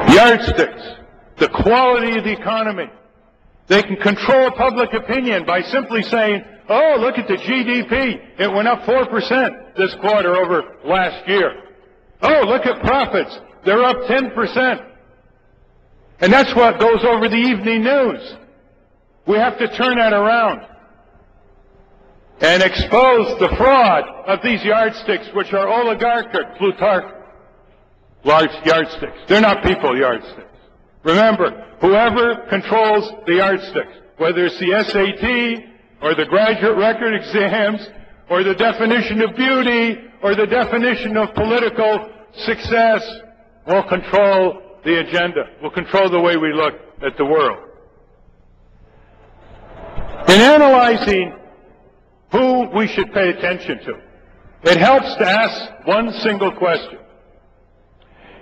Yardsticks, the quality of the economy. They can control public opinion by simply saying, oh, look at the GDP. It went up 4% this quarter over last year. Oh, look at profits. They're up 10%. And that's what goes over the evening news. We have to turn that around and expose the fraud of these yardsticks, which are oligarchic, plutarch, large yardsticks. They're not people yardsticks. Remember, whoever controls the yardsticks, whether it's the SAT or the graduate record exams or the definition of beauty or the definition of political success, will control the agenda, will control the way we look at the world. In analyzing who we should pay attention to, it helps to ask one single question.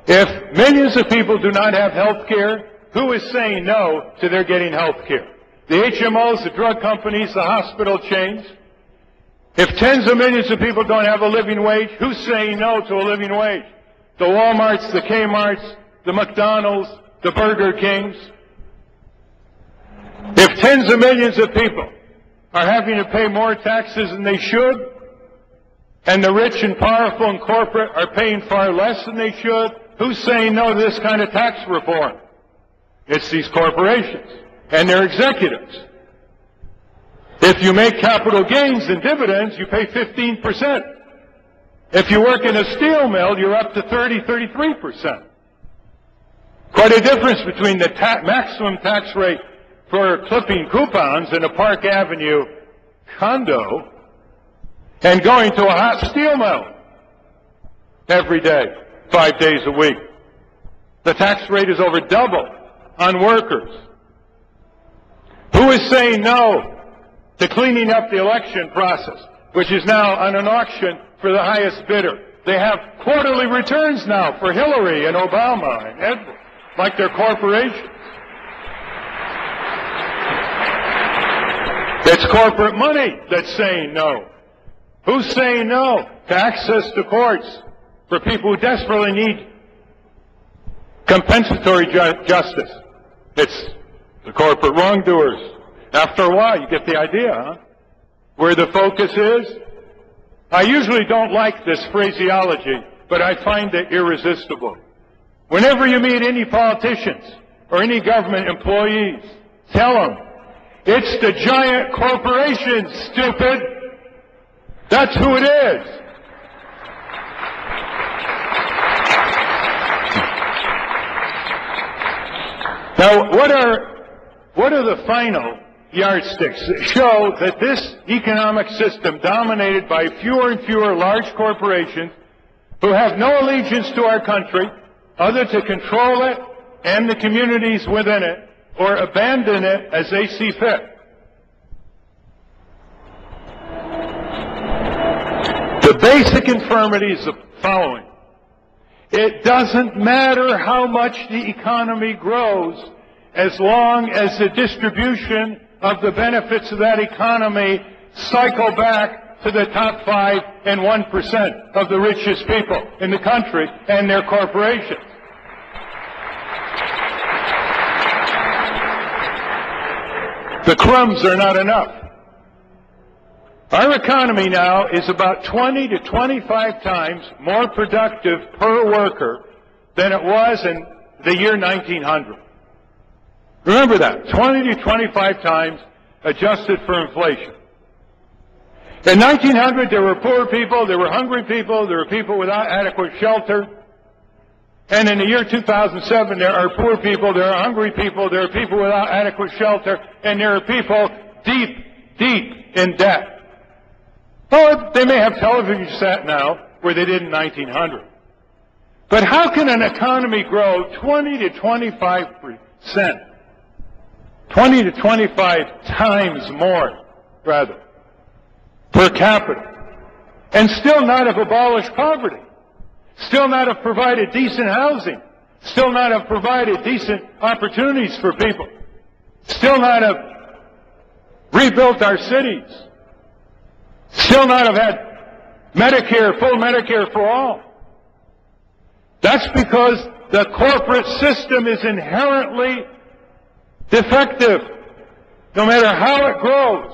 If millions of people do not have health care, who is saying no to their getting health care? The HMOs, the drug companies, the hospital chains. If tens of millions of people don't have a living wage, who's saying no to a living wage? The Walmarts, the Kmarts, the McDonald's, the Burger Kings. If tens of millions of people are having to pay more taxes than they should, and the rich and powerful and corporate are paying far less than they should, who's saying no to this kind of tax reform? It's these corporations and their executives. If you make capital gains and dividends, you pay 15%. If you work in a steel mill, you're up to 33%. Quite a difference between the maximum tax rate for clipping coupons in a Park Avenue condo and going to a hot steel mill every day, 5 days a week. The tax rate is over double on workers. Who is saying no to cleaning up the election process, which is now on an auction for the highest bidder? They have quarterly returns now for Hillary and Obama and Edward, like they're corporations. It's corporate money that's saying no. Who's saying no to access to courts for people who desperately need compensatory justice? It's the corporate wrongdoers. After a while, you get the idea, huh? Where the focus is. I usually don't like this phraseology, but I find it irresistible. Whenever you meet any politicians or any government employees, tell them, it's the giant corporations, stupid. That's who it is. Now, what are the final yardsticks that show that this economic system, dominated by fewer and fewer large corporations who have no allegiance to our country other to control it and the communities within it, or abandon it as they see fit? The basic infirmity is the following. It doesn't matter how much the economy grows as long as the distribution of the benefits of that economy cycle back to the top 5 and 1% of the richest people in the country and their corporations. The crumbs are not enough. Our economy now is about 20 to 25 times more productive per worker than it was in the year 1900. Remember that, 20 to 25 times adjusted for inflation. In 1900, there were poor people, there were hungry people, there were people without adequate shelter. And in the year 2007, there are poor people, there are hungry people, there are people without adequate shelter, and there are people deep, deep in debt. Oh, they may have television set now where they did in 1900. But how can an economy grow 20 to 25%? 20 to 25 times more, rather, per capita, and still not have abolished poverty, still not have provided decent housing, still not have provided decent opportunities for people, still not have rebuilt our cities, still not have had Medicare, full Medicare for all? That's because the corporate system is inherently defective. No matter how it grows,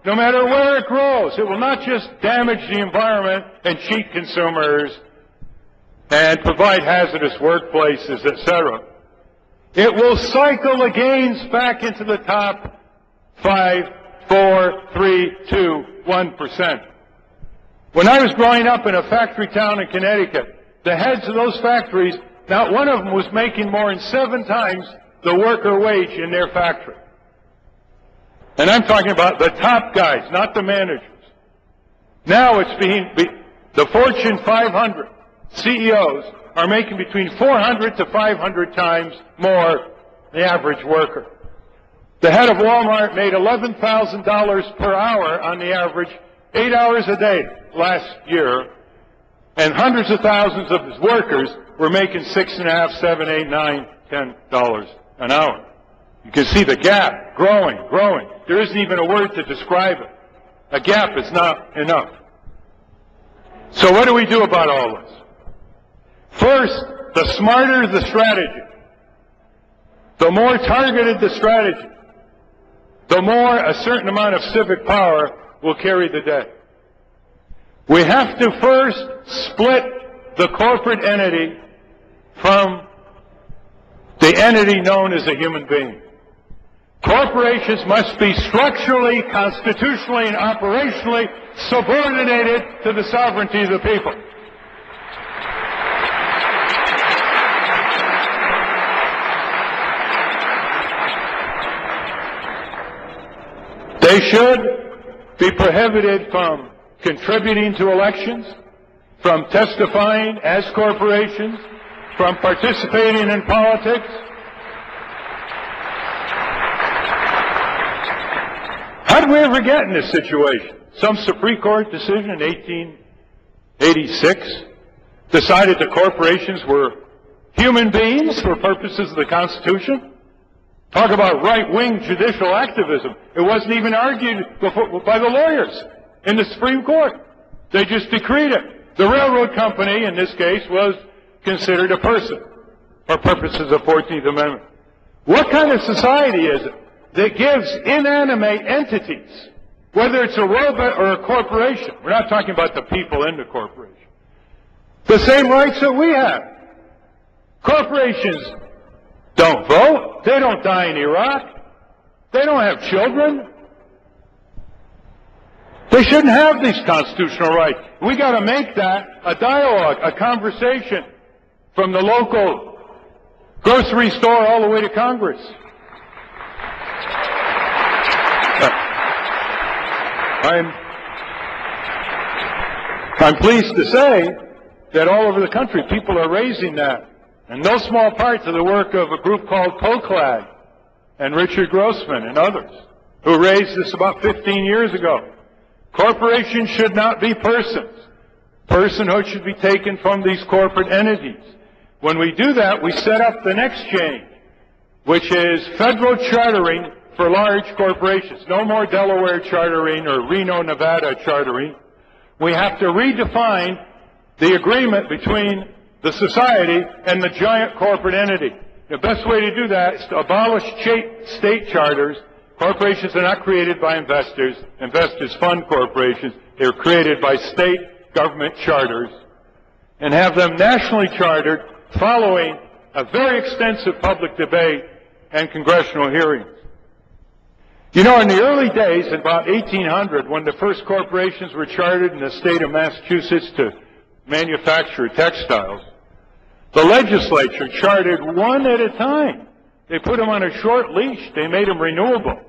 no matter where it grows, it will not just damage the environment and cheat consumers and provide hazardous workplaces, etc. It will cycle the gains back into the top 5, 4, 3, 2, 1%. When I was growing up in a factory town in Connecticut, the heads of those factories, not one of them was making more than 7 times the worker wage in their factory. And I'm talking about the top guys, not the managers. Now it's the Fortune 500 CEOs are making between 400 to 500 times more than the average worker. The head of Walmart made $11,000 per hour on the average, 8 hours a day last year, and hundreds of thousands of his workers were making $6.5, $7, $8, $9, $10 an hour. You can see the gap growing, growing. There isn't even a word to describe it. A gap is not enough. So what do we do about all this? First, the smarter the strategy, the more targeted the strategy, the more a certain amount of civic power will carry the day. We have to first split the corporate entity from the entity known as a human being. Corporations must be structurally, constitutionally, and operationally subordinated to the sovereignty of the people. They should be prohibited from contributing to elections, from testifying as corporations, from participating in politics. How did we ever get in this situation? Some Supreme Court decision in 1886 decided that corporations were human beings for purposes of the Constitution. Talk about right-wing judicial activism. It wasn't even argued by the lawyers in the Supreme Court. They just decreed it. The railroad company, in this case, was considered a person for purposes of 14th Amendment. What kind of society is it that gives inanimate entities, whether it's a robot or a corporation, we're not talking about the people in the corporation, the same rights that we have? Corporations don't vote. They don't die in Iraq. They don't have children. They shouldn't have these constitutional rights. We got to make that a dialogue, a conversation from the local grocery store all the way to Congress. I'm pleased to say that all over the country people are raising that. And no small part to the work of a group called COCLAD and Richard Grossman and others who raised this about 15 years ago. Corporations should not be persons. Personhood should be taken from these corporate entities. When we do that, we set up the next change, which is federal chartering for large corporations. No more Delaware chartering or Reno, Nevada chartering. We have to redefine the agreement between the society and the giant corporate entity. The best way to do that is to abolish state charters. Corporations are not created by investors. Investors fund corporations. They're created by state government charters, and have them nationally chartered following a very extensive public debate and congressional hearings. You know, in the early days, in about 1800, when the first corporations were chartered in the state of Massachusetts to manufacture textiles, the legislature chartered one at a time. They put them on a short leash. They made them renewable.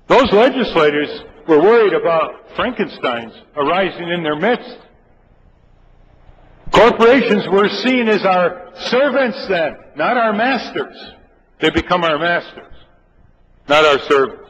Those legislators were worried about Frankensteins arising in their midst. Corporations were seen as our servants then, not our masters. They become our masters, not our servants.